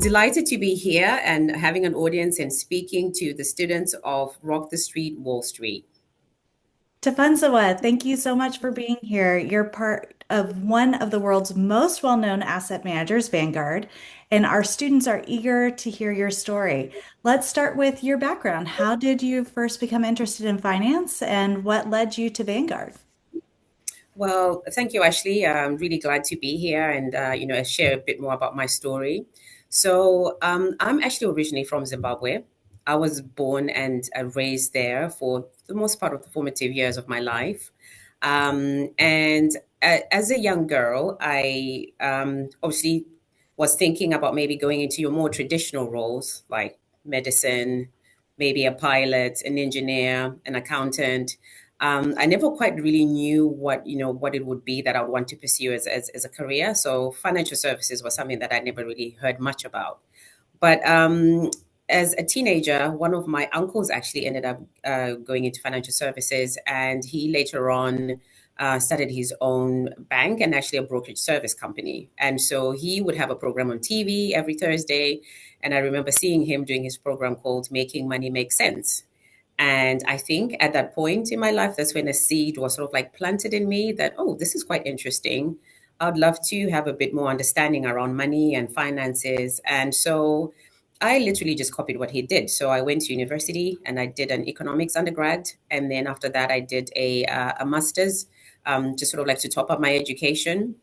delighted to be here and having an audience and speaking to the students of Rock the Street, Wall Street. Tafadzwa, thank you so much for being here. You're part of one of the world's most well-known asset managers, Vanguard, and our students are eager to hear your story. Let's start with your background. How did you first become interested in finance and what led you to Vanguard? Well, thank you, Ashley. I'm really glad to be here and share a bit more about my story. I'm actually originally from Zimbabwe. I was born and raised there for the most part of the formative years of my life. As a young girl, I obviously was thinking about maybe going into your more traditional roles like medicine, maybe a pilot, an engineer, an accountant. I never quite really knew what it would be that I would want to pursue as a career. So financial services was something that I never really heard much about. But as a teenager, one of my uncles actually ended up going into financial services, and he later on started his own bank and actually a brokerage service company. And so he would have a program on TV every Thursday. And I remember seeing him doing his program called Making Money Make Sense. And I think at that point in my life, that's when a seed was sort of like planted in me that, oh, this is quite interesting. I'd love to have a bit more understanding around money and finances. And so I literally just copied what he did. So I went to university and I did an economics undergrad. And then after that, I did a master's, just sort of like to top up my education.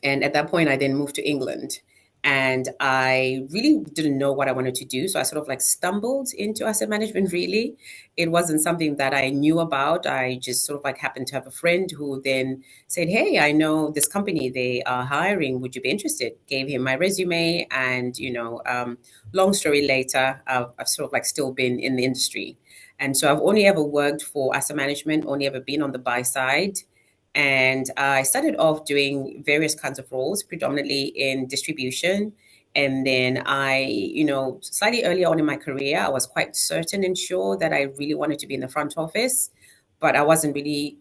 And at that point, I then moved to England. And I really didn't know what I wanted to do. So I sort of like stumbled into asset management, really. It wasn't something that I knew about. I just sort of like happened to have a friend who then said, hey, I know this company, they are hiring. Would you be interested? Gave him my resume. And, long story later, I've sort of like still been in the industry. And so I've only ever worked for asset management, only ever been on the buy side. And I started off doing various kinds of roles, predominantly in distribution. And then slightly earlier on in my career, I was quite certain and sure that I really wanted to be in the front office, but I wasn't really,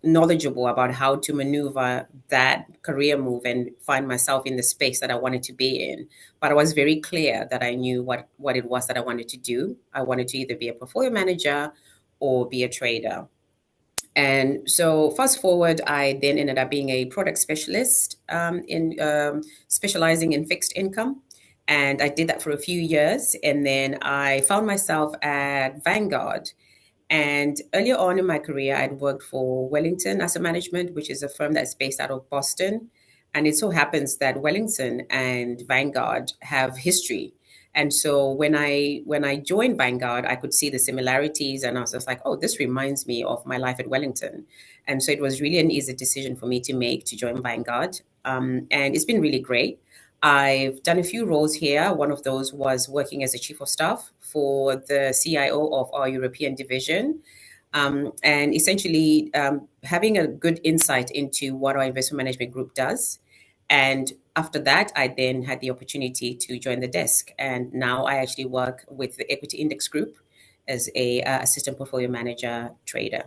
knowledgeable about how to maneuver that career move and find myself in the space that I wanted to be in. But I was very clear that I knew what it was that I wanted to do. I wanted to either be a portfolio manager or be a trader. And so, fast forward, I then ended up being a product specialist in specializing in fixed income. And I did that for a few years. And then I found myself at Vanguard. And earlier on in my career, I'd worked for Wellington Asset Management, which is a firm that's based out of Boston. And it so happens that Wellington and Vanguard have history. And so when I joined Vanguard, I could see the similarities, and I was just like, oh, this reminds me of my life at Wellington. And so it was really an easy decision for me to make to join Vanguard. And it's been really great. I've done a few roles here. One of those was working as a chief of staff for the CIO of our European division. And essentially having a good insight into what our investment management group does. And after that, I then had the opportunity to join the desk. And now I actually work with the Equity Index Group as a assistant portfolio manager trader.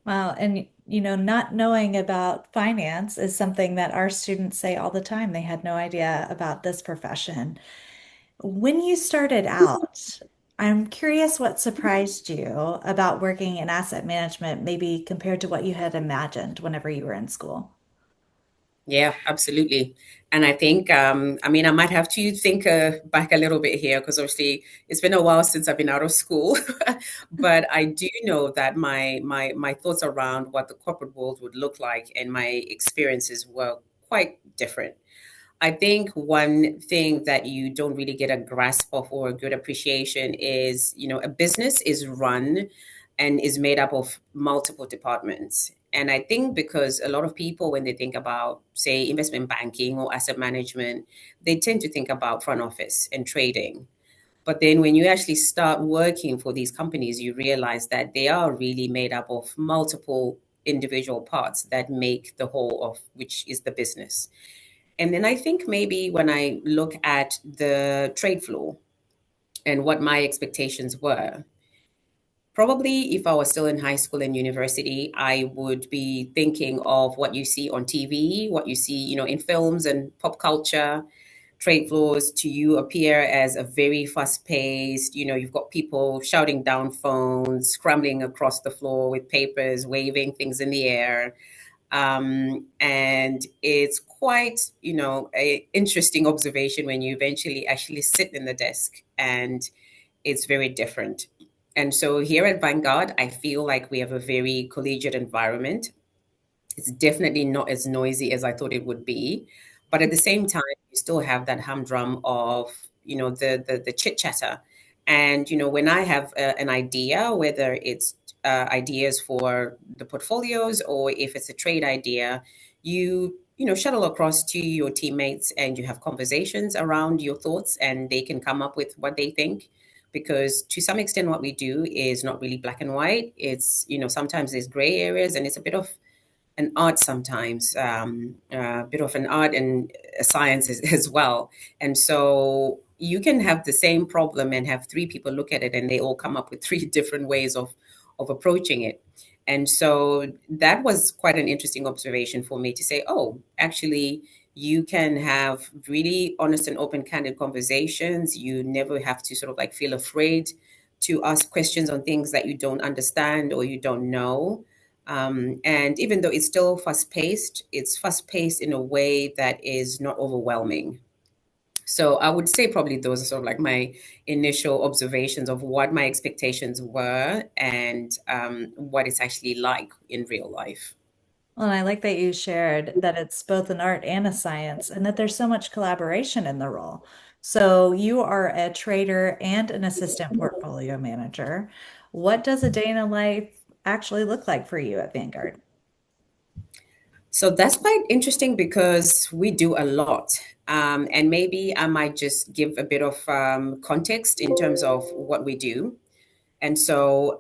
Wow. And, not knowing about finance is something that our students say all the time. They had no idea about this profession. When you started out, I'm curious what surprised you about working in asset management, maybe compared to what you had imagined whenever you were in school. Yeah, absolutely. And I think, I might have to think back a little bit here because obviously it's been a while since I've been out of school. But I do know that my thoughts around what the corporate world would look like and my experiences were quite different. I think one thing that you don't really get a grasp of or a good appreciation is, a business is run and is made up of multiple departments. And I think because a lot of people, when they think about, say, investment banking or asset management, they tend to think about front office and trading. But then when you actually start working for these companies, you realize that they are really made up of multiple individual parts that make the whole of which is the business. And then I think maybe when I look at the trade floor and what my expectations were, probably if I was still in high school and university, I would be thinking of what you see on TV, what you see, in films and pop culture. trade floors to you appear as a very fast-paced, you've got people shouting down phones, scrambling across the floor with papers, waving things in the air. And it's quite, a interesting observation when you eventually actually sit in the desk, and it's very different. And so here at Vanguard, I feel like we have a very collegiate environment. It's definitely not as noisy as I thought it would be, but at the same time, you still have that humdrum of the chit chatter. And when I have an idea, whether it's ideas for the portfolios or if it's a trade idea, you shuttle across to your teammates and you have conversations around your thoughts, and they can come up with what they think. Because to some extent, what we do is not really black and white. It's sometimes there's gray areas, and it's a bit of an art sometimes, a bit of an art and a science as well. And so you can have the same problem and have three people look at it, and they all come up with three different ways of approaching it. And so that was quite an interesting observation for me to say, oh, actually, you can have really honest and open, candid conversations. You never have to sort of like feel afraid to ask questions on things that you don't understand or you don't know. And even though it's still fast-paced, it's fast-paced in a way that is not overwhelming. So I would say probably those are sort of like my initial observations of what my expectations were and what it's actually like in real life. Well, and I like that you shared that it's both an art and a science, and that there's so much collaboration in the role. So you are a trader and an assistant portfolio manager. What does a day in a life actually look like for you at Vanguard? So that's quite interesting because we do a lot. And maybe I might just give a bit of context in terms of what we do. And so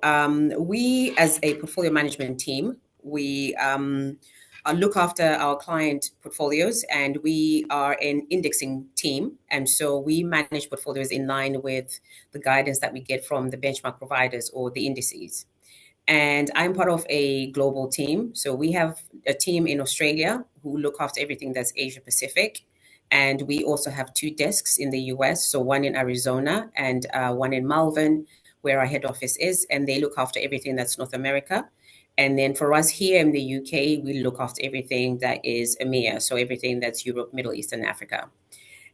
we, as a portfolio management team, we look after our client portfolios, and we are an indexing team. And so we manage portfolios in line with the guidance that we get from the benchmark providers or the indices. And I'm part of a global team. So we have a team in Australia who look after everything that's Asia Pacific. And we also have two desks in the US, so one in Arizona and one in Malvern, where our head office is. And they look after everything that's North America. And then for us here in the UK, we look after everything that is EMEA, so everything that's Europe, Middle East, and Africa.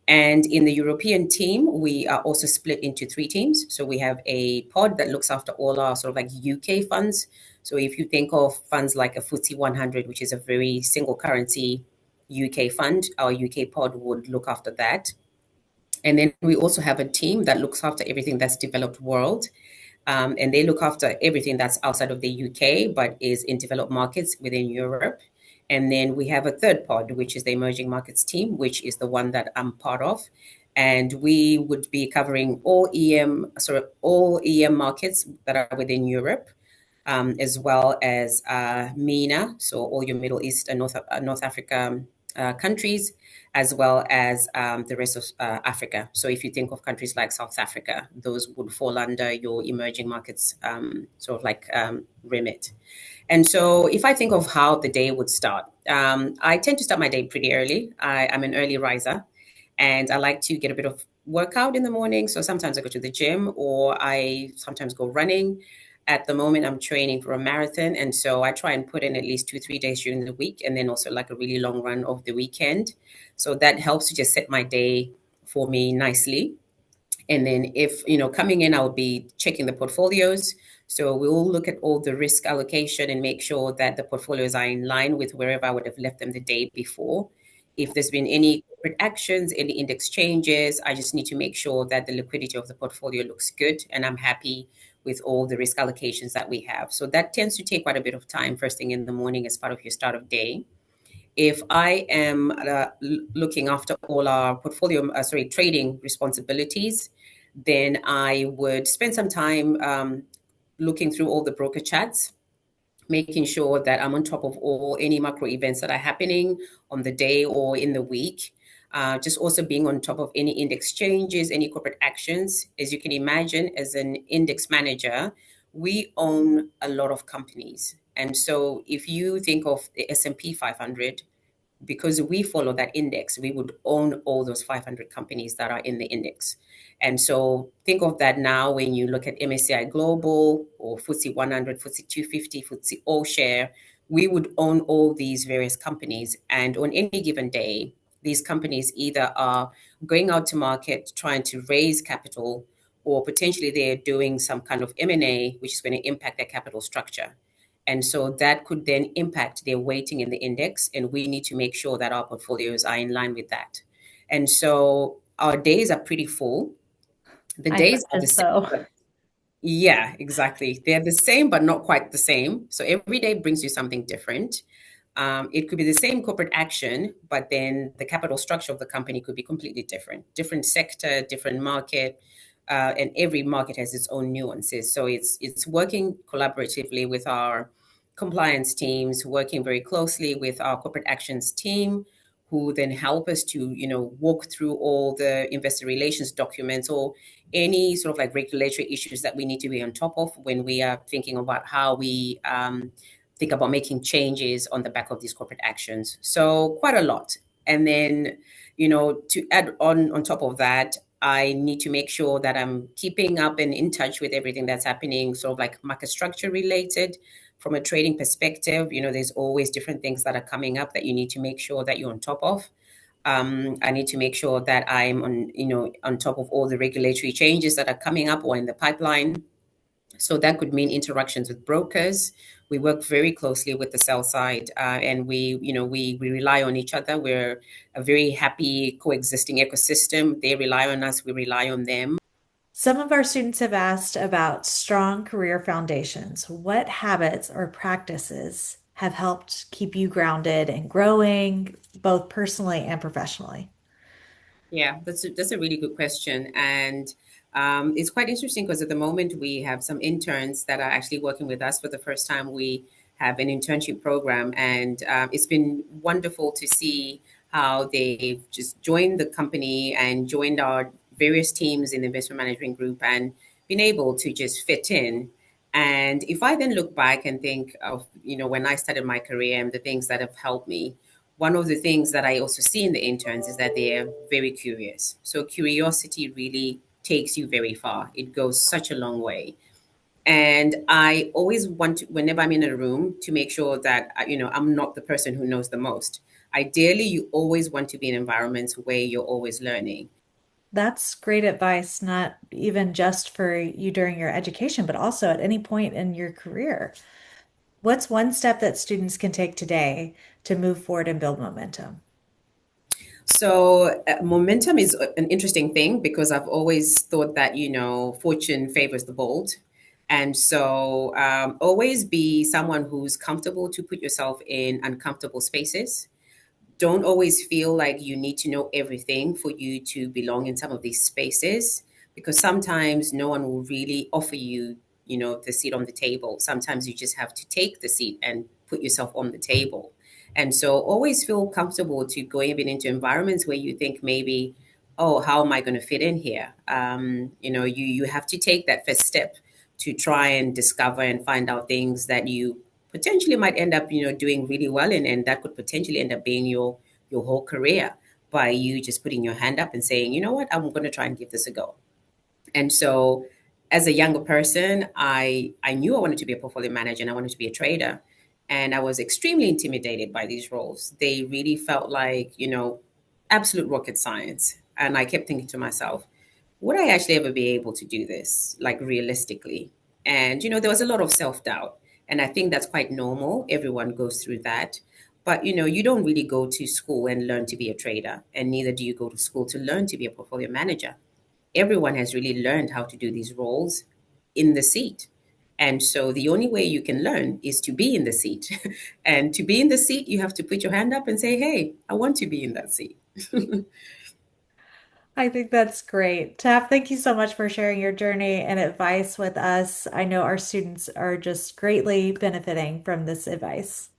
And in the European team, we are also split into three teams. So we have a pod that looks after all our sort of like UK funds. So if you think of funds like a FTSE 100, which is a very single currency UK fund, our UK pod would look after that. And then we also have a team that looks after everything that's developed world. And they look after everything that's outside of the UK, but is in developed markets within Europe. And then we have a third pod, which is the emerging markets team, which is the one that I'm part of. And we would be covering all EM markets that are within Europe, as well as MENA, so all your Middle East and North Africa countries, as well as the rest of Africa. So if you think of countries like South Africa, those would fall under your emerging markets sort of like remit. And so if I think of how the day would start, I tend to start my day pretty early. I'm an early riser, and I like to get a bit of workout in the morning. So sometimes I go to the gym, or I sometimes go running. At the moment, I'm training for a marathon. And so I try and put in at least 2, 3 days during the week, and then also like a really long run over the weekend. So that helps to just set my day for me nicely. And then if, coming in, I'll be checking the portfolios. So we'll look at all the risk allocation and make sure that the portfolios are in line with wherever I would have left them the day before. If there's been any corporate actions, any index changes, I just need to make sure that the liquidity of the portfolio looks good and I'm happy with all the risk allocations that we have. So that tends to take quite a bit of time first thing in the morning as part of your start of day. If I am looking after all our trading responsibilities, then I would spend some time looking through all the broker chats, making sure that I'm on top of any macro events that are happening on the day or in the week. Just also being on top of any index changes, any corporate actions. As you can imagine, as an index manager, we own a lot of companies. And so if you think of the S&P 500, because we follow that index, we would own all those 500 companies that are in the index. And so think of that now when you look at MSCI Global or FTSE 100, FTSE 250, FTSE All Share, we would own all these various companies. And on any given day, these companies either are going out to market trying to raise capital, or potentially they're doing some kind of M&A, which is going to impact their capital structure. And so that could then impact their weighting in the index. And we need to make sure that our portfolios are in line with that. And so our days are pretty full. The I days are imagine the same, so. but yeah, exactly. They're the same, but not quite the same. So every day brings you something different. It could be the same corporate action, but then the capital structure of the company could be completely different, different sector, different market, and every market has its own nuances. So it's working collaboratively with our compliance teams, working very closely with our corporate actions team, who then help us to walk through all the investor relations documents or any sort of like regulatory issues that we need to be on top of when we are thinking about how we think about making changes on the back of these corporate actions. So quite a lot. And then, to add on top of that, I need to make sure that I'm keeping up and in touch with everything that's happening, sort of like market structure related. From a trading perspective, there's always different things that are coming up that you need to make sure that you're on top of. I need to make sure that I'm on top of all the regulatory changes that are coming up or in the pipeline. So that could mean interactions with brokers. We work very closely with the sell side, and we rely on each other. We're a very happy coexisting ecosystem. They rely on us, we rely on them. Some of our students have asked about strong career foundations. What habits or practices have helped keep you grounded and growing both personally and professionally? Yeah, that's a really good question, and it's quite interesting because at the moment we have some interns that are actually working with us for the first time. We have an internship program, and it's been wonderful to see how they've just joined the company and joined our various teams in the investment management group and been able to just fit in. And if I then look back and think of when I started my career and the things that have helped me, one of the things that I also see in the interns is that they're very curious. So curiosity really takes you very far. It goes such a long way. And I always want to, whenever I'm in a room, to make sure that I'm not the person who knows the most. Ideally, you always want to be in environments where you're always learning. That's great advice, not even just for you during your education, but also at any point in your career. What's one step that students can take today to move forward and build momentum? So momentum is an interesting thing because I've always thought that fortune favors the bold, and so always be someone who's comfortable to put yourself in uncomfortable spaces. Don't always feel like you need to know everything for you to belong in some of these spaces, because sometimes no one will really offer you the seat on the table. Sometimes you just have to take the seat and put yourself on the table. And so always feel comfortable to go even into environments where you think maybe, oh, how am I going to fit in here? You have to take that first step to try and discover and find out things that you potentially might end up doing really well in, and that could potentially end up being your whole career, by you just putting your hand up and saying, you know what, I'm going to try and give this a go. And so as a younger person, I knew I wanted to be a portfolio manager and I wanted to be a trader, and I was extremely intimidated by these roles. They really felt like absolute rocket science, and I kept thinking to myself, would I actually ever be able to do this, like realistically? And, there was a lot of self doubt. And I think that's quite normal. Everyone goes through that. But, you don't really go to school and learn to be a trader, and neither do you go to school to learn to be a portfolio manager. Everyone has really learned how to do these roles in the seat. And so the only way you can learn is to be in the seat. And to be in the seat, you have to put your hand up and say, hey, I want to be in that seat. I think that's great. Taf, thank you so much for sharing your journey and advice with us. I know our students are just greatly benefiting from this advice.